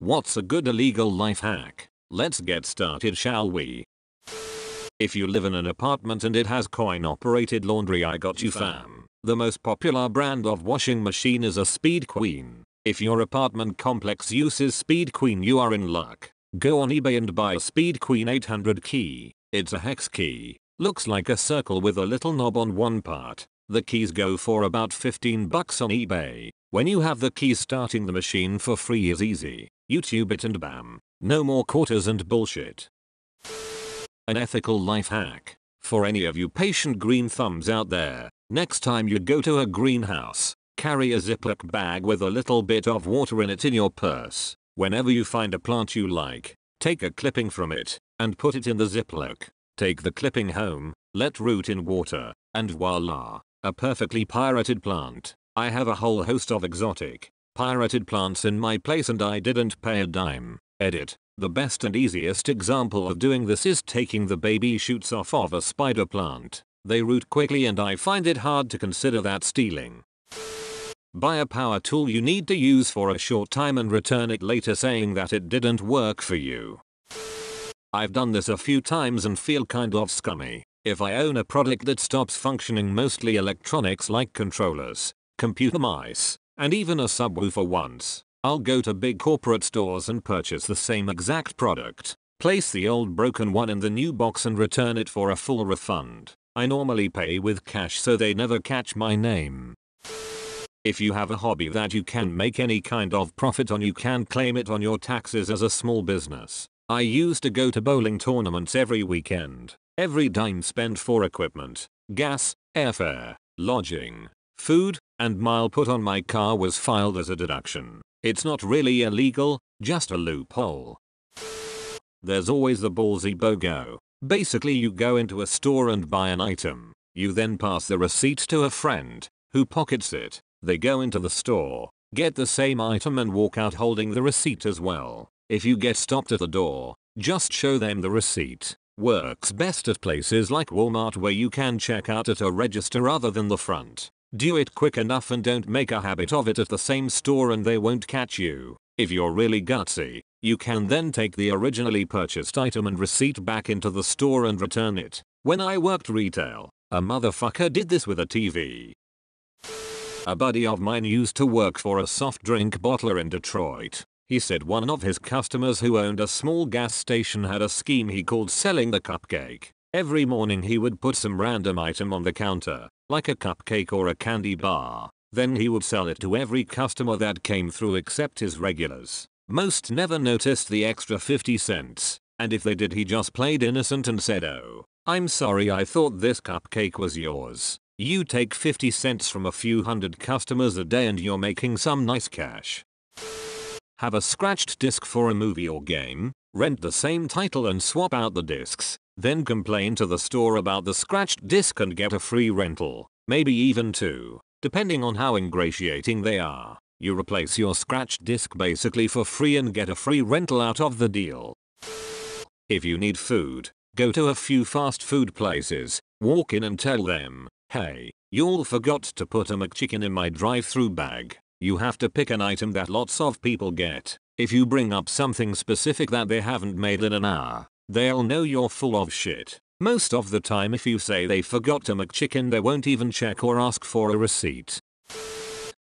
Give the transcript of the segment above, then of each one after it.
What's a good illegal life hack? Let's get started, shall we? If you live in an apartment and it has coin-operated laundry, I got you fam. The most popular brand of washing machine is a Speed Queen. If your apartment complex uses Speed Queen, you are in luck. Go on eBay and buy a Speed Queen 800 key. It's a hex key. Looks like a circle with a little knob on one part. The keys go for about $15 on eBay. When you have the keys, starting the machine for free is easy. YouTube it and bam. No more quarters and bullshit. An ethical life hack. For any of you patient green thumbs out there, next time you go to a greenhouse, carry a Ziploc bag with a little bit of water in it in your purse. Whenever you find a plant you like, take a clipping from it and put it in the Ziploc. Take the clipping home, let root in water, and voila, a perfectly pirated plant. I have a whole host of exotic, pirated plants in my place and I didn't pay a dime. Edit. The best and easiest example of doing this is taking the baby shoots off of a spider plant. They root quickly and I find it hard to consider that stealing. Buy a power tool you need to use for a short time and return it later saying that it didn't work for you. I've done this a few times and feel kind of scummy. If I own a product that stops functioning, mostly electronics like controllers, computer mice, and even a subwoofer once, I'll go to big corporate stores and purchase the same exact product, place the old broken one in the new box and return it for a full refund. I normally pay with cash so they never catch my name. If you have a hobby that you can make any kind of profit on, you can claim it on your taxes as a small business. I used to go to bowling tournaments every weekend. Every dime spent for equipment, gas, airfare, lodging, food, and mile put on my car was filed as a deduction. It's not really illegal, just a loophole. There's always the ballsy BOGO. Basically you go into a store and buy an item. You then pass the receipt to a friend, who pockets it. They go into the store, get the same item and walk out holding the receipt as well. If you get stopped at the door, just show them the receipt. Works best at places like Walmart where you can check out at a register rather than the front. Do it quick enough and don't make a habit of it at the same store and they won't catch you. If you're really gutsy, you can then take the originally purchased item and receipt back into the store and return it. When I worked retail, a motherfucker did this with a TV. A buddy of mine used to work for a soft drink bottler in Detroit. He said one of his customers who owned a small gas station had a scheme he called selling the cupcake. Every morning he would put some random item on the counter, like a cupcake or a candy bar. Then he would sell it to every customer that came through except his regulars. Most never noticed the extra 50 cents, and if they did he just played innocent and said, "Oh, I'm sorry, I thought this cupcake was yours." You take 50 cents from a few hundred customers a day and you're making some nice cash. Have a scratched disc for a movie or game, rent the same title and swap out the discs, then complain to the store about the scratched disc and get a free rental, maybe even two, depending on how ingratiating they are. You replace your scratched disc basically for free and get a free rental out of the deal. If you need food, go to a few fast food places, walk in and tell them, "Hey, y'all forgot to put a McChicken in my drive-thru bag." You have to pick an item that lots of people get. If you bring up something specific that they haven't made in an hour, they'll know you're full of shit. Most of the time if you say they forgot a McChicken, they won't even check or ask for a receipt.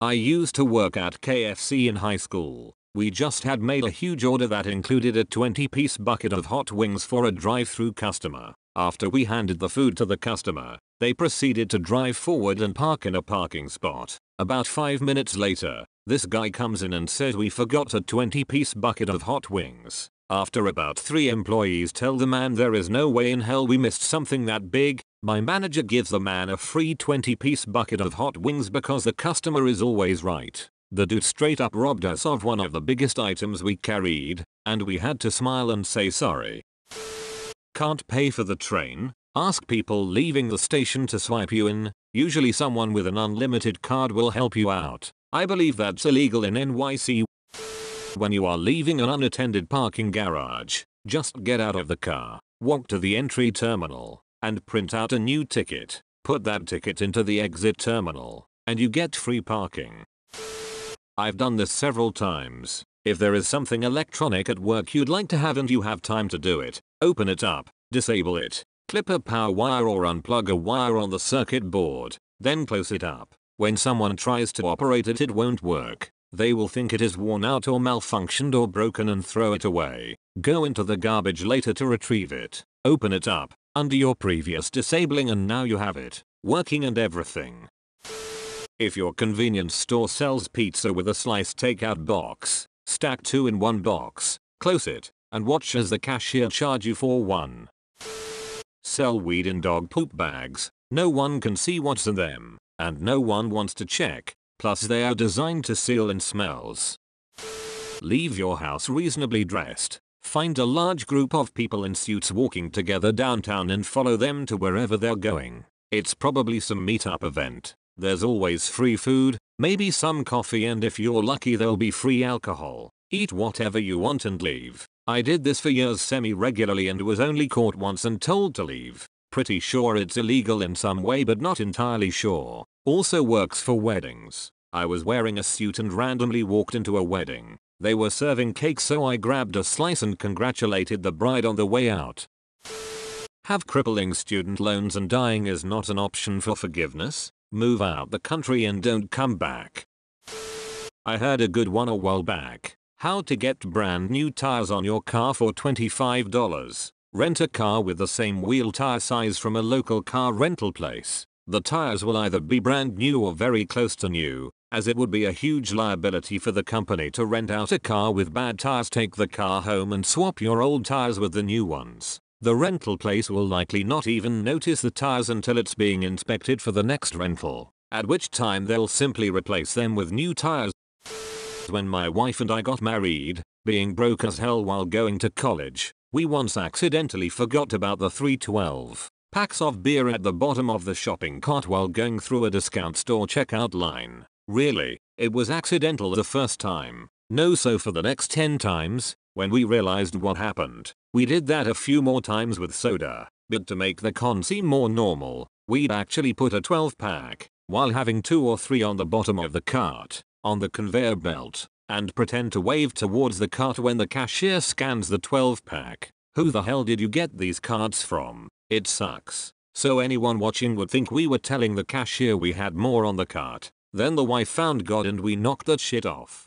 I used to work at KFC in high school. We just had made a huge order that included a 20-piece bucket of hot wings for a drive-thru customer. After we handed the food to the customer, they proceeded to drive forward and park in a parking spot. About 5 minutes later, this guy comes in and says we forgot a 20-piece bucket of hot wings. After about 3 employees tell the man there is no way in hell we missed something that big, my manager gives the man a free 20-piece bucket of hot wings because the customer is always right. The dude straight up robbed us of one of the biggest items we carried, and we had to smile and say sorry. Can't pay for the train? Ask people leaving the station to swipe you in. Usually someone with an unlimited card will help you out. I believe that's illegal in NYC. When you are leaving an unattended parking garage, just get out of the car, walk to the entry terminal, and print out a new ticket. Put that ticket into the exit terminal, and you get free parking. I've done this several times. If there is something electronic at work you'd like to have and you have time to do it, open it up, disable it, clip a power wire or unplug a wire on the circuit board, then close it up. When someone tries to operate it, it won't work. They will think it is worn out or malfunctioned or broken and throw it away. Go into the garbage later to retrieve it. Open it up, undo your previous disabling, and now you have it, working and everything. If your convenience store sells pizza with a slice takeout box, stack 2 in one box, close it, and watch as the cashier charge you for one. Sell weed in dog poop bags. No one can see what's in them, and no one wants to check, plus they are designed to seal in smells. Leave your house reasonably dressed. Find a large group of people in suits walking together downtown and follow them to wherever they're going. It's probably some meetup event. There's always free food, maybe some coffee, and if you're lucky there'll be free alcohol. Eat whatever you want and leave. I did this for years semi-regularly and was only caught once and told to leave. Pretty sure it's illegal in some way but not entirely sure. Also works for weddings. I was wearing a suit and randomly walked into a wedding. They were serving cake, so I grabbed a slice and congratulated the bride on the way out. Have crippling student loans and dying is not an option for forgiveness? Move out the country and don't come back. I heard a good one a while back. How to get brand new tires on your car for $25. Rent a car with the same wheel tire size from a local car rental place. The tires will either be brand new or very close to new, as it would be a huge liability for the company to rent out a car with bad tires. Take the car home and swap your old tires with the new ones. The rental place will likely not even notice the tires until it's being inspected for the next rental, at which time they'll simply replace them with new tires. When my wife and I got married, being broke as hell while going to college, we once accidentally forgot about the 312 packs of beer at the bottom of the shopping cart while going through a discount store checkout line. Really, it was accidental the first time. No, so for the next 10 times, when we realized what happened, we did that a few more times with soda. But to make the con seem more normal, we'd actually put a 12 pack, while having 2 or 3 on the bottom of the cart, on the conveyor belt, and pretend to wave towards the cart when the cashier scans the 12 pack. Who the hell did you get these cards from? It sucks. So anyone watching would think we were telling the cashier we had more on the cart. Then the wife found God and we knocked that shit off.